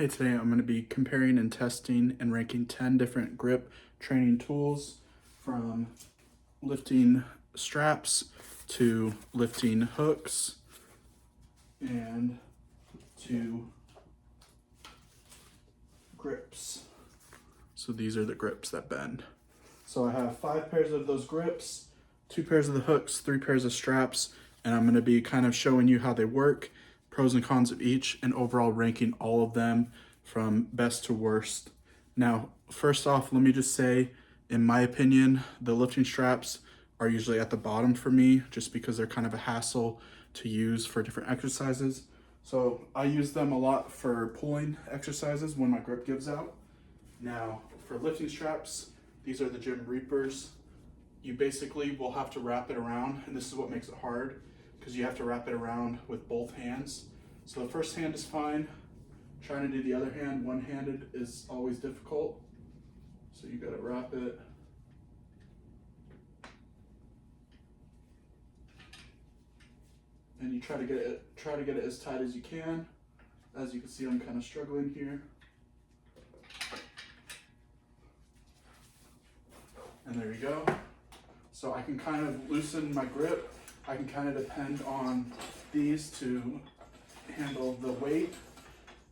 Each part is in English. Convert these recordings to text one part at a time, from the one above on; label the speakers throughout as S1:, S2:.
S1: Hey, today I'm going to be comparing and testing and ranking 10 different grip training tools, from lifting straps to lifting hooks and to grips. So these are the grips that bend. So I have 5 pairs of those grips, 2 pairs of the hooks, 3 pairs of straps, and I'm going to be kind of showing you how they work, pros and cons of each, and overall ranking all of them from best to worst. Now, first off, let me just say, in my opinion, the lifting straps are usually at the bottom for me, just because they're kind of a hassle to use for different exercises. So I use them a lot for pulling exercises when my grip gives out. Now, for lifting straps, these are the Gymreapers. You basically will have to wrap it around, and this is what makes it hard, because you have to wrap it around with both hands. So the first hand is fine. Trying to do the other hand one-handed is always difficult. So you gotta wrap it. And you try to get it as tight as you can. As you can see, I'm kind of struggling here. And there you go. So I can kind of loosen my grip. I can kind of depend on these to handle the weight.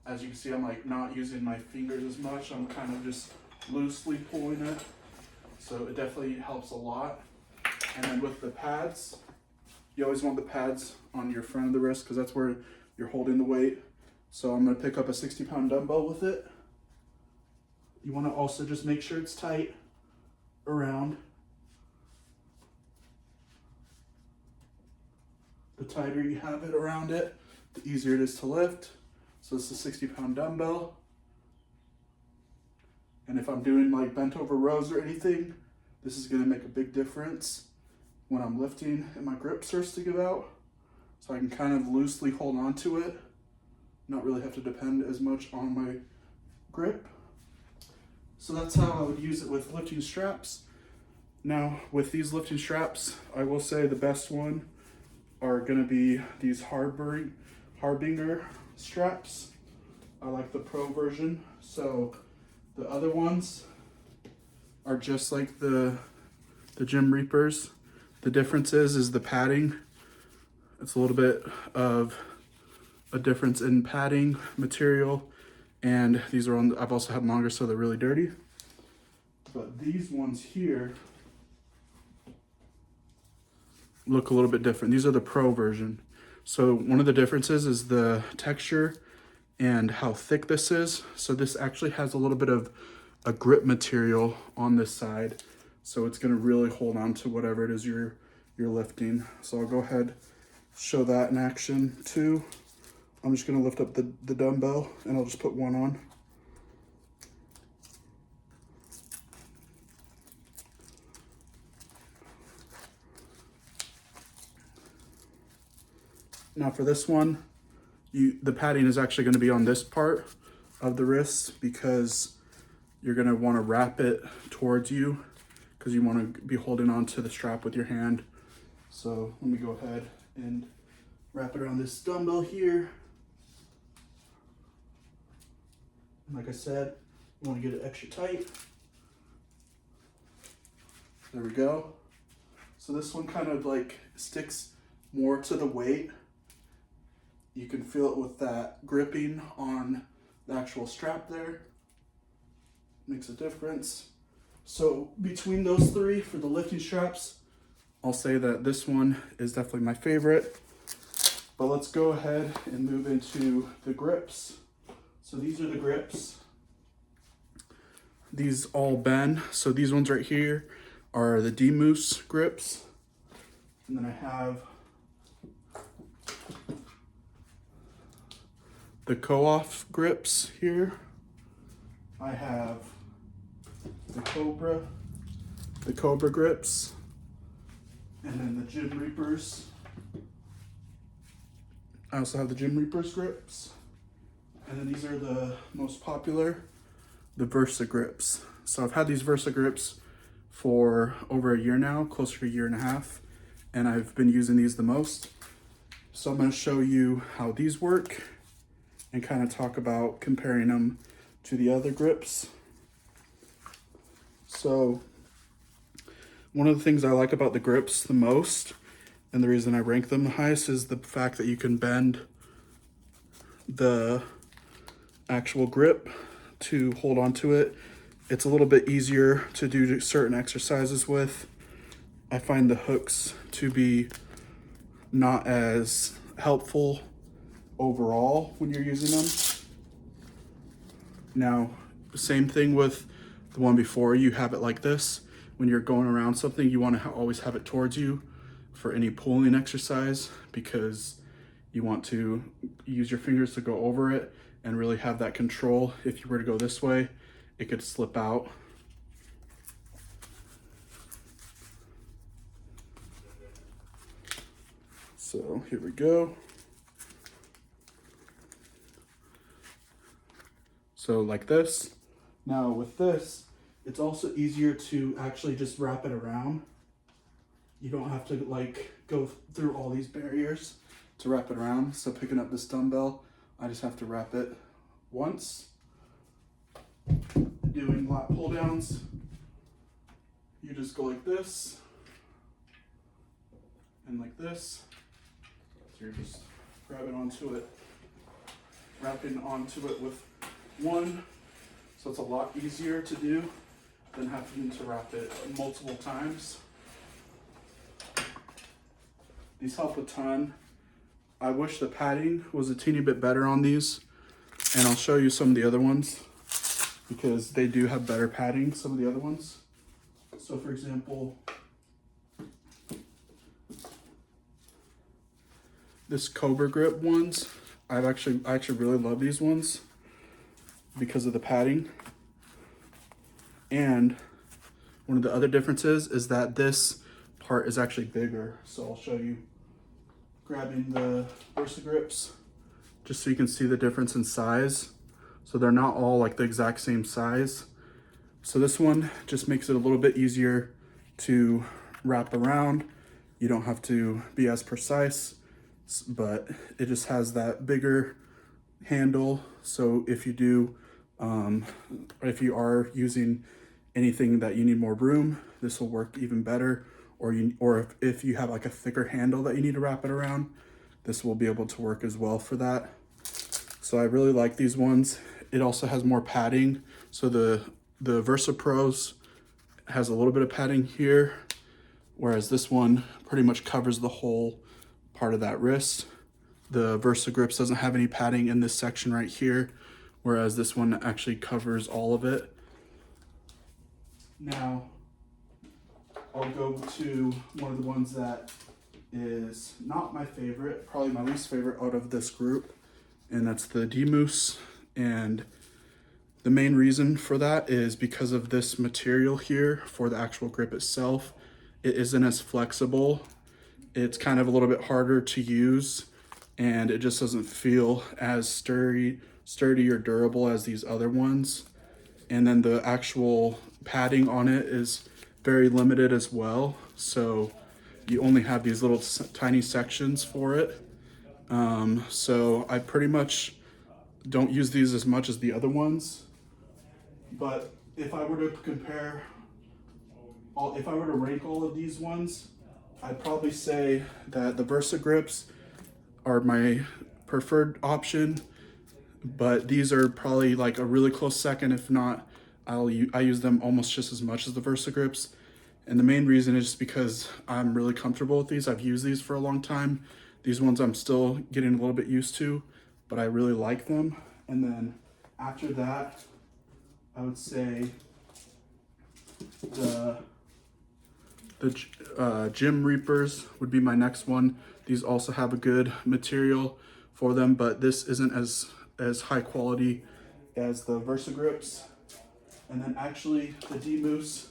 S1: As you can see, I'm like not using my fingers as much. I'm kind of just loosely pulling it. So it definitely helps a lot. And then with the pads, you always want the pads on your front of the wrist, because that's where you're holding the weight. So I'm gonna pick up a 60-pound dumbbell with it. You wanna also just make sure it's tight around. The tighter you have it around it, the easier it is to lift. So it's a 60-pound dumbbell. And if I'm doing like bent over rows or anything, this is gonna make a big difference when I'm lifting and my grip starts to give out. So I can kind of loosely hold on to it, not really have to depend as much on my grip. So that's how I would use it with lifting straps. Now, with these lifting straps, I will say the best one are gonna be these Harbinger straps. I like the pro version. So the other ones are just like the Gymreapers. The difference is the padding. It's a little bit of a difference in padding material, and these are on, I've also had them longer, so they're really dirty. But these ones here look a little bit different. These are the pro version. So one of the differences is the texture and how thick this is. So this actually has a little bit of a grip material on this side. So it's gonna really hold on to whatever it is you're lifting. So I'll go ahead, show that in action too. I'm just gonna lift up the dumbbell, and I'll just put one on. Now for this one, the padding is actually gonna be on this part of the wrist, because you're gonna wanna wrap it towards you, because you wanna be holding on to the strap with your hand. So let me go ahead and wrap it around this dumbbell here. And like I said, you wanna get it extra tight. There we go. So this one kind of like sticks more to the weight. You can feel it with that gripping on the actual strap there. Makes a difference. So between those three, for the lifting straps, I'll say that this one is definitely my favorite. But let's go ahead and move into the grips. So these are the grips. These all bend. So these ones right here are the Dmoose grips. And then I have the Cofof grips here. I have the Cobra grips, and then the Gymreapers. I also have the Gymreapers grips, and then these are the most popular, the Versa grips. So I've had these Versa grips for over a year now, closer to a year and a half, and I've been using these the most. So I'm going to show you how these work and kind of talk about comparing them to the other grips. So one of the things I like about the grips the most, and the reason I rank them the highest, is the fact that you can bend the actual grip to hold onto it. It's a little bit easier to do certain exercises with. I find the hooks to be not as helpful overall when you're using them. Now, same thing with the one before. You have it like this. When you're going around something, you want to always have it towards you for any pulling exercise, because you want to use your fingers to go over it and really have that control. If you were to go this way, it could slip out. So here we go. So like this. Now with this, it's also easier to actually just wrap it around. You don't have to like go through all these barriers to wrap it around. So picking up this dumbbell, I just have to wrap it once. Doing lat pull downs, you just go like this and like this. So you're just grabbing onto it, wrapping onto it with one. So it's a lot easier to do than having to wrap it multiple times. These help a ton. I wish the padding was a teeny bit better on these, and I'll show you some of the other ones because they do have better padding, some of the other ones. So for example, this Cobra grip ones, I actually really love these ones because of the padding. And one of the other differences is that this part is actually bigger. So I'll show you grabbing the Versa grips just so you can see the difference in size. So they're not all like the exact same size. So this one just makes it a little bit easier to wrap around. You don't have to be as precise, but it just has that bigger handle. So if you do, if you are using anything that you need more room, this will work even better. Or if you have like a thicker handle that you need to wrap it around, this will be able to work as well for that. So I really like these ones. It also has more padding. So the Versa Pros has a little bit of padding here, whereas this one pretty much covers the whole part of that wrist. The Versa Grips doesn't have any padding in this section right here, whereas this one actually covers all of it. Now, I'll go to one of the ones that is not my favorite, probably my least favorite out of this group, and that's the Dmoose. And the main reason for that is because of this material here for the actual grip itself. It isn't as flexible. It's kind of a little bit harder to use, and it just doesn't feel as sturdy or durable as these other ones. And then the actual padding on it is very limited as well. So you only have these little tiny sections for it. So I pretty much don't use these as much as the other ones. But if I were to compare, if I were to rank all of these ones, I'd probably say that the Versa grips are my preferred option, but these are probably like a really close second. If not, I use them almost just as much as the Versa grips. And the main reason is just because I'm really comfortable with these. I've used these for a long time. These ones I'm still getting a little bit used to, but I really like them. And then after that, I would say the Gymreapers would be my next one. These also have a good material for them, but this isn't as high quality as the Versa grips. And then actually the Dmoose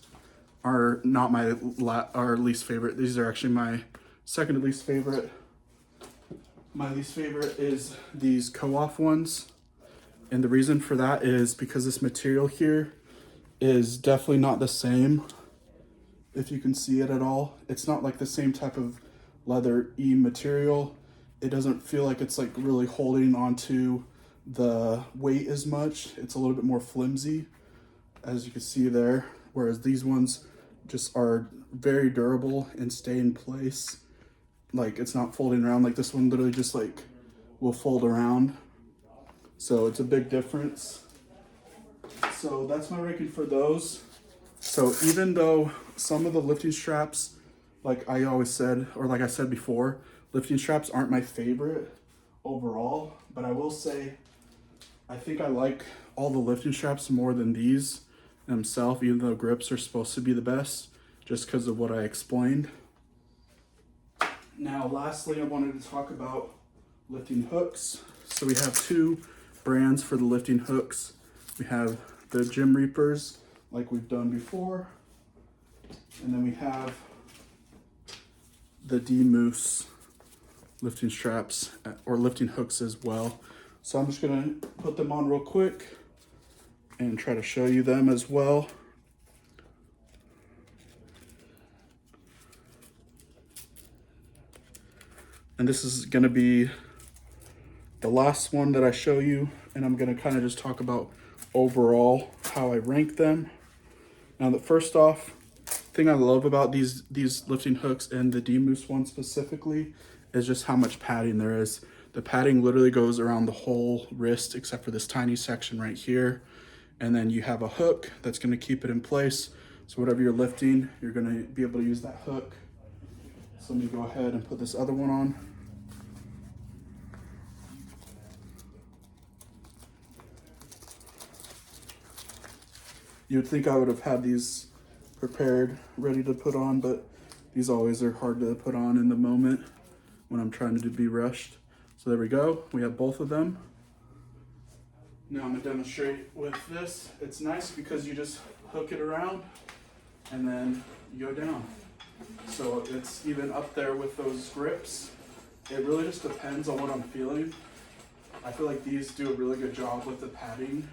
S1: are not my least favorite. These are actually my second least favorite. My least favorite is these Cofof ones. And the reason for that is because this material here is definitely not the same. If you can see it at all, it's not like the same type of leather-y material. It doesn't feel like it's like really holding onto the weight as much. It's a little bit more flimsy, as you can see there, whereas these ones just are very durable and stay in place. Like, it's not folding around. Like, this one literally just like will fold around. So it's a big difference. So that's my ranking for those. So even though some of the lifting straps, like I always said, or like I said before, lifting straps aren't my favorite overall, but I will say I think I like all the lifting straps more than these themselves, even though grips are supposed to be the best, just because of what I explained. Now, lastly, I wanted to talk about lifting hooks. So we have two brands for the lifting hooks. We have the Gymreapers, like we've done before, and then we have the Dmoose lifting straps or lifting hooks as well. So I'm just gonna put them on real quick and try to show you them as well. And this is gonna be the last one that I show you, and I'm gonna kind of just talk about overall how I rank them. Now, the first off, thing I love about these lifting hooks and the Dmoose one specifically is just how much padding there is. The padding literally goes around the whole wrist except for this tiny section right here. And then you have a hook that's gonna keep it in place. So whatever you're lifting, you're gonna be able to use that hook. So let me go ahead and put this other one on. You'd think I would have had these prepared, ready to put on, but these always are hard to put on in the moment when I'm trying to be rushed. So there we go, we have both of them. Now I'm gonna demonstrate with this. It's nice because you just hook it around and then you go down. So it's even up there with those grips. It really just depends on what I'm feeling. I feel like these do a really good job with the padding.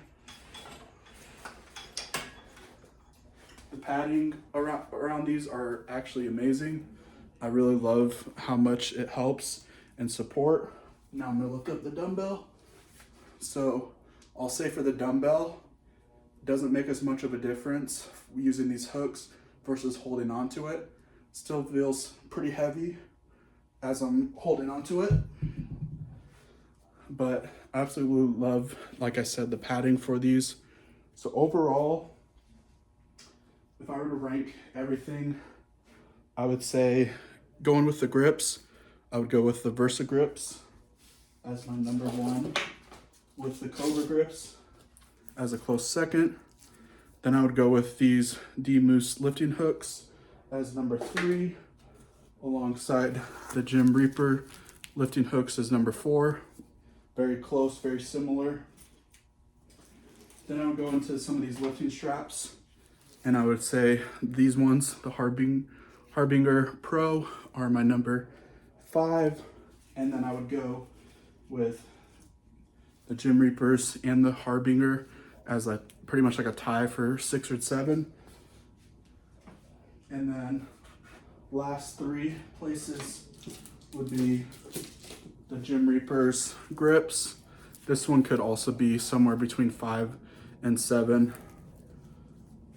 S1: The padding around these are actually amazing. I really love how much it helps and support. Now I'm gonna lift up the dumbbell. So I'll say for the dumbbell, it doesn't make as much of a difference using these hooks versus holding onto it. Still feels pretty heavy as I'm holding onto it. But I absolutely love, like I said, the padding for these. So overall, if I were to rank everything, I would say going with the grips, I would go with the Versa grips as my number one, with the Cobra grips as a close second. Then I would go with these Dmoose lifting hooks as number 3, alongside the Gymreaper lifting hooks as number 4. Very close, very similar. Then I would go into some of these lifting straps, and I would say these ones, the Harbinger Pro, are my number 5. And then I would go with the Gymreapers and the Harbinger as a pretty much like a tie for 6 or 7. And then last 3 places would be the Gymreapers grips. This one could also be somewhere between 5 and 7.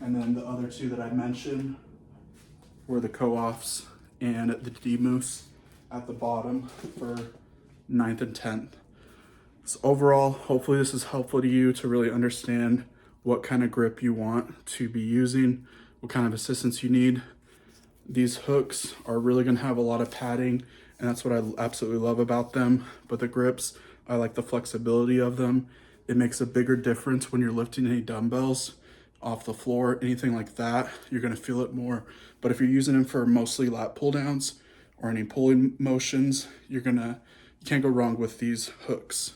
S1: And then the other 2 that I mentioned were the Cofofs and the Dmoose at the bottom for 9th and 10th. So overall, hopefully this is helpful to you to really understand what kind of grip you want to be using, what kind of assistance you need. These hooks are really gonna have a lot of padding, and that's what I absolutely love about them. But the grips, I like the flexibility of them. It makes a bigger difference when you're lifting any dumbbells off the floor, anything like that. You're gonna feel it more. But if you're using them for mostly lat pull downs or any pulling motions, you can't go wrong with these hooks.